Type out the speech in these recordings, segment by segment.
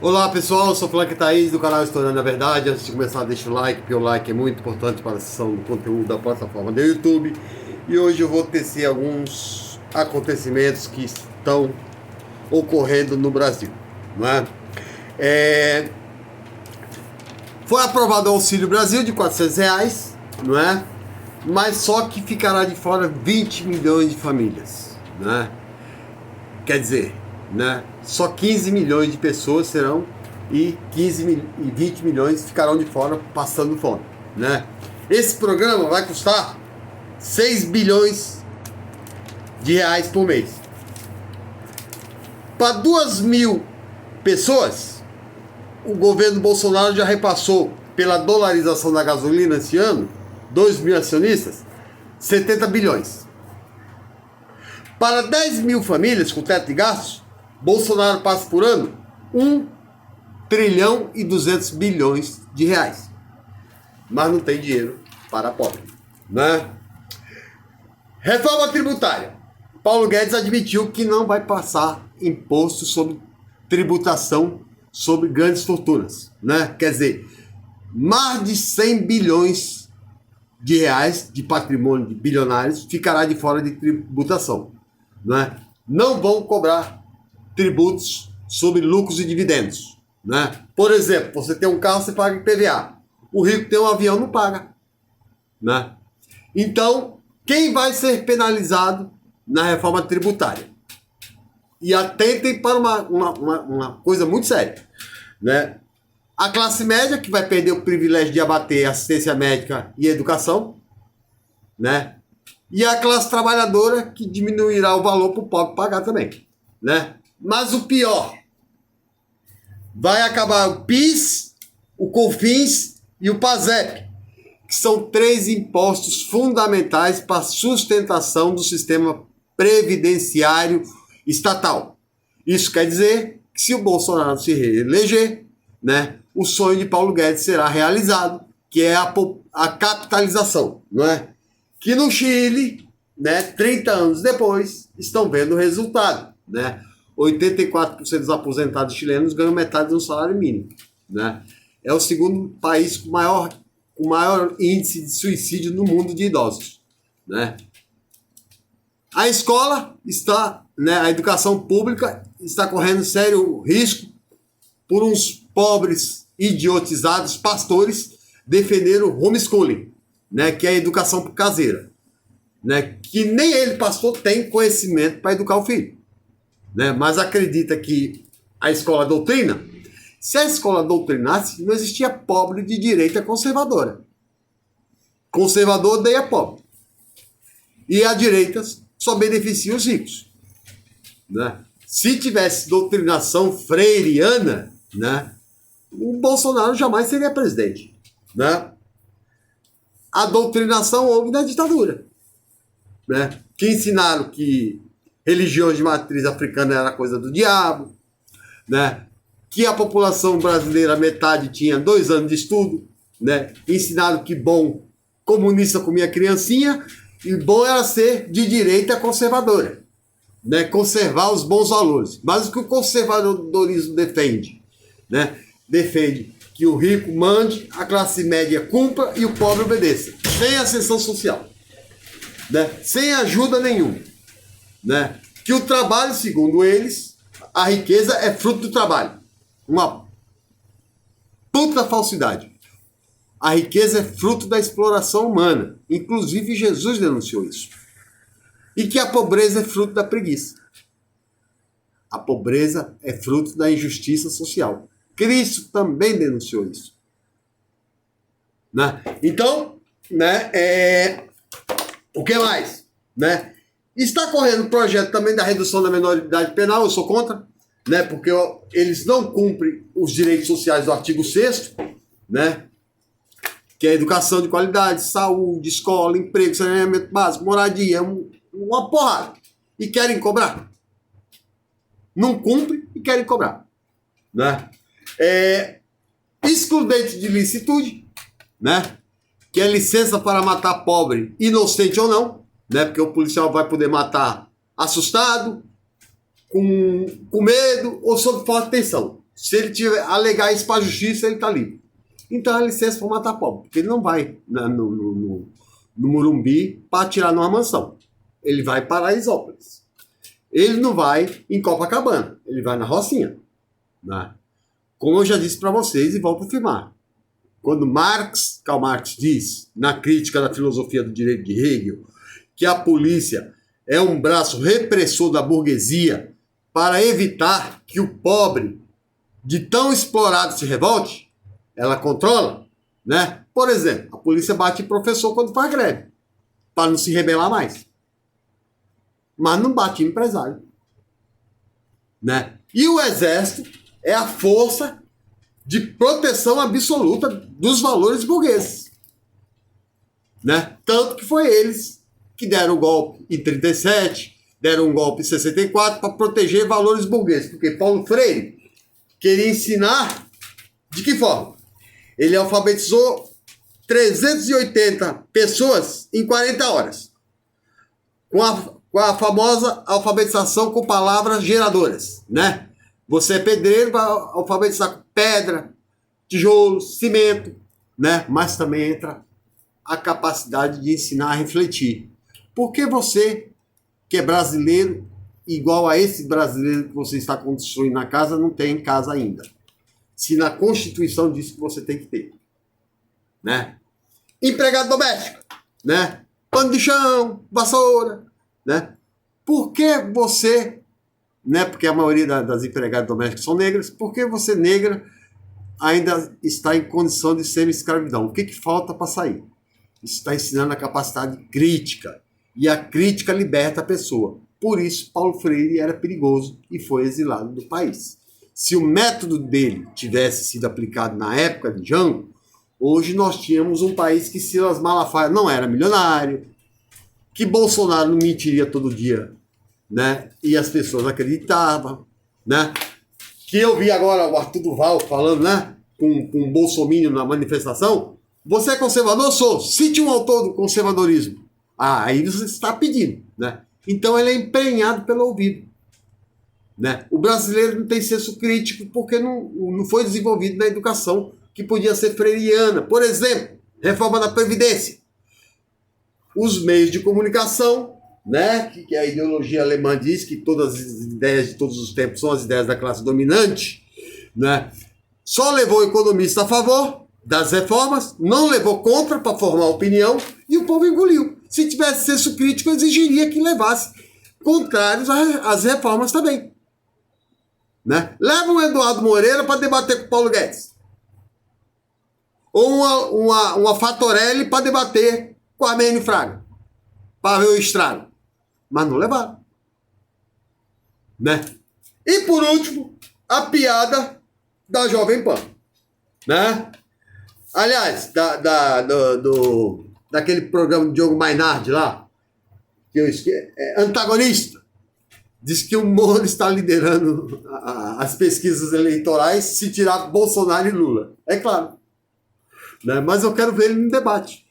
Olá pessoal, eu sou o Frank Thaís do canal Estourando a Verdade. Antes de começar, deixa o like, porque o like é muito importante para a sessão do conteúdo da plataforma do YouTube. E hoje eu vou tecer alguns acontecimentos que estão ocorrendo no Brasil, não é? Foi aprovado o Auxílio Brasil de R$ 400, não é? Mas só que ficará de fora 20 milhões de famílias, né? Quer dizer, né? Só 15 milhões de pessoas serão e 20 milhões ficarão de fora passando fome, né? Esse programa vai custar 6 bilhões de reais por mês. Para 2 mil pessoas, o governo Bolsonaro já repassou pela dolarização da gasolina esse ano, 2 mil acionistas, 70 bilhões. Para 10 mil famílias com teto de gastos, Bolsonaro passa por ano 1 trilhão e 200 bilhões de reais. Mas não tem dinheiro para pobre, né? Reforma tributária. Paulo Guedes admitiu que não vai passar imposto sobre tributação sobre grandes fortunas, né? Quer dizer, mais de 100 bilhões de reais de patrimônio de bilionários ficará de fora de tributação, né? Não vão cobrar tributos sobre lucros e dividendos, né? Por exemplo, você tem um carro, você paga IPVA. O rico tem um avião, não paga, né? Então, quem vai ser penalizado na reforma tributária? E atentem para uma coisa muito séria, né? A classe média, que vai perder o privilégio de abater assistência médica e educação, né? E a classe trabalhadora, que diminuirá o valor para o pobre pagar também, né? Mas o pior, vai acabar o PIS, o COFINS e o PASEP, que são 3 impostos fundamentais para a sustentação do sistema previdenciário estatal. Isso quer dizer que se o Bolsonaro se reeleger, né, o sonho de Paulo Guedes será realizado, que é a capitalização, não é? Que no Chile, né, 30 anos depois, estão vendo o resultado, né? 84% dos aposentados chilenos ganham metade do salário mínimo, né? É o segundo país com maior índice de suicídio no mundo de idosos, né? A escola está, né, a educação pública está correndo sério risco por uns pobres, idiotizados pastores defenderam o homeschooling, né, que é a educação caseira, né, que nem ele, pastor, tem conhecimento para educar o filho, né, mas acredita que a escola doutrina. Se a escola doutrinasse, não existia pobre de direita conservadora. Conservador odeia pobre. E a direita só beneficia os ricos, né? Se tivesse doutrinação freiriana, né, o Bolsonaro jamais seria presidente, né? A doutrinação houve na ditadura, né? Que ensinaram que religiões de matriz africana era coisa do diabo, né? Que a população brasileira, metade, tinha 2 anos de estudo, né? Ensinaram que bom comunista comia criancinha e bom era ser de direita conservadora, né? Conservar os bons valores. Mas o que o conservadorismo defende, né? Defende que o rico mande, a classe média cumpra e o pobre obedeça, sem ascensão social, né? Sem ajuda nenhuma, né? Que o trabalho, segundo eles, a riqueza é fruto do trabalho. Uma puta falsidade. A riqueza é fruto da exploração humana. Inclusive Jesus denunciou isso. E que a pobreza é fruto da preguiça. A pobreza é fruto da injustiça social. Cristo também denunciou isso, né? Então, né, o que mais, né? Está correndo o projeto também da redução da menoridade penal, eu sou contra, né? Porque eles não cumprem os direitos sociais do artigo 6º, né? Que é educação de qualidade, saúde, escola, emprego, saneamento básico, moradia, uma porrada. E querem cobrar. Não cumprem e querem cobrar, né? Excludente de licitude, né? Que é licença para matar pobre, inocente ou não, né? Porque o policial vai poder matar assustado, com medo ou sob forte tensão. Se ele tiver alegar isso para a justiça, ele está livre. Então é licença para matar pobre, porque ele não vai no Morumbi para atirar numa mansão. Ele vai para Paraisópolis. Ele não vai em Copacabana, ele vai na Rocinha. Né? Como eu já disse para vocês e volto a afirmar, quando Karl Marx diz, na crítica da filosofia do direito de Hegel, que a polícia é um braço repressor da burguesia para evitar que o pobre, de tão explorado, se revolte, ela controla, né? Por exemplo, a polícia bate em professor quando faz greve, para não se rebelar mais. Mas não bate em empresário. Né? E o exército é a força de proteção absoluta dos valores burgueses. Né? Tanto que foi eles que deram o golpe em 37, deram um golpe em 64 para proteger valores burgueses. Porque Paulo Freire queria ensinar de que forma? Ele alfabetizou 380 pessoas em 40 horas. Com a famosa alfabetização com palavras geradoras, né? Você é pedreiro, vai alfabetizar com pedra, tijolo, cimento, né? Mas também entra a capacidade de ensinar a refletir. Por que você, que é brasileiro, igual a esse brasileiro que você está construindo na casa, não tem em casa ainda? Se na Constituição diz que você tem que ter, né? Empregado doméstico, né? Pano de chão, vassoura, né? Por que você, né? Porque a maioria das empregadas domésticas são negras, por que você, negra, ainda está em condição de ser escravidão? O que falta para sair? Isso está ensinando a capacidade crítica, e a crítica liberta a pessoa. Por isso, Paulo Freire era perigoso e foi exilado do país. Se o método dele tivesse sido aplicado na época de Jango, hoje nós tínhamos um país que Silas Malafaia não era milionário, que Bolsonaro não mentiria todo dia, né? E as pessoas acreditavam, né? Que eu vi agora o Arthur Duval falando, né? Com o Bolsominion na manifestação. Você é conservador? Sou. Cite um autor do conservadorismo. Ah, aí você está pedindo, né? Então ele é emprenhado pelo ouvido. Né? O brasileiro não tem senso crítico porque não foi desenvolvido na educação que podia ser freiriana. Por exemplo, reforma da Previdência. Os meios de comunicação, né? Que a ideologia alemã diz que todas as ideias de todos os tempos são as ideias da classe dominante, né? Só levou o economista a favor das reformas, não levou contra para formar opinião e o povo engoliu. Se tivesse senso crítico, eu exigiria que levasse contrários às reformas também. Né? Leva um Eduardo Moreira para debater com o Paulo Guedes. Ou uma Fatorelli para debater com a Armênio Fraga. Para ver o estrago. Mas não levaram. Né? E por último, a piada da Jovem Pan. Né? Aliás, daquele programa do Diogo Mainardi lá, que eu esqueci, antagonista. Diz que o Moro está liderando as pesquisas eleitorais se tirar Bolsonaro e Lula. É claro. Né? Mas eu quero ver ele no debate.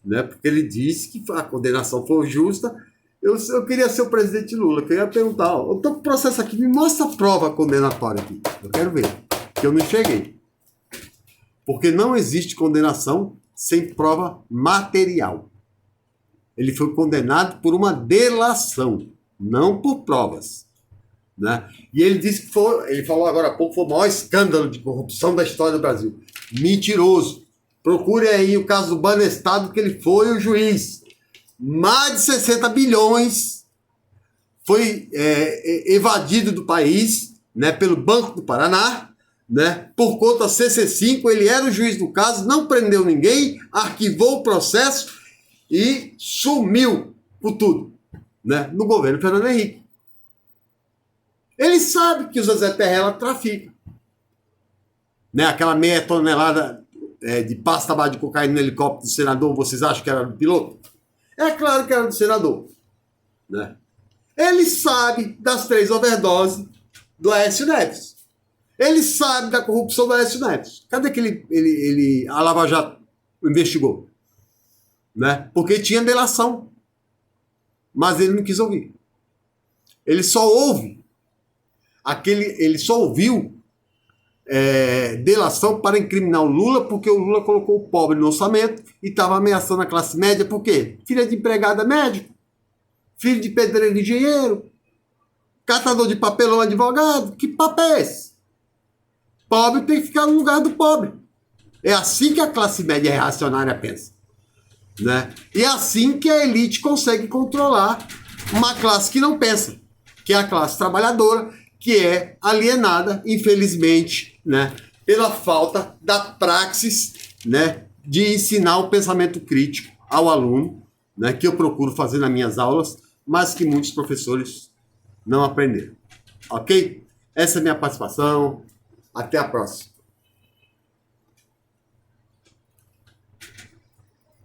Né? Porque ele disse que a condenação foi justa. Eu queria ser o presidente Lula. Eu queria perguntar, eu estou com o processo aqui, me mostra a prova condenatória aqui. Eu quero ver. Que eu não enxerguei. Porque não existe condenação sem prova material. Ele foi condenado por uma delação, não por provas. Né? E ele disse que ele falou agora há pouco, foi o maior escândalo de corrupção da história do Brasil. Mentiroso. Procure aí o caso do Banestado, que ele foi o juiz. Mais de 60 bilhões foi evadido do país, né, pelo Banco do Paraná, né, por conta CC5. Ele era o juiz do caso, não prendeu ninguém, arquivou o processo e sumiu por tudo. Né, no governo Fernando Henrique. Ele sabe que o Zezé Perrella trafica. Né, aquela meia tonelada de pasta base de cocaína no helicóptero do senador, vocês acham que era do piloto? É claro que era do senador. Né? Ele sabe das 3 overdoses do Aécio Neves. Ele sabe da corrupção do Aécio Neves. Cadê que a Lava Jato investigou? Né? Porque tinha delação. Mas ele não quis ouvir. Ele só ouviu delação para incriminar o Lula, porque o Lula colocou o pobre no orçamento e estava ameaçando a classe média. Por quê? Filha de empregada médico, filho de pedreiro engenheiro, catador de papelão advogado. Que papo é esse? Pobre tem que ficar no lugar do pobre. É assim que a classe média reacionária pensa, né? E é assim que a elite consegue controlar uma classe que não pensa, que é a classe trabalhadora, que é alienada, infelizmente, né, pela falta da praxis, né, de ensinar o pensamento crítico ao aluno, né, que eu procuro fazer nas minhas aulas, mas que muitos professores não aprenderam. Ok? Essa é a minha participação. Até a próxima.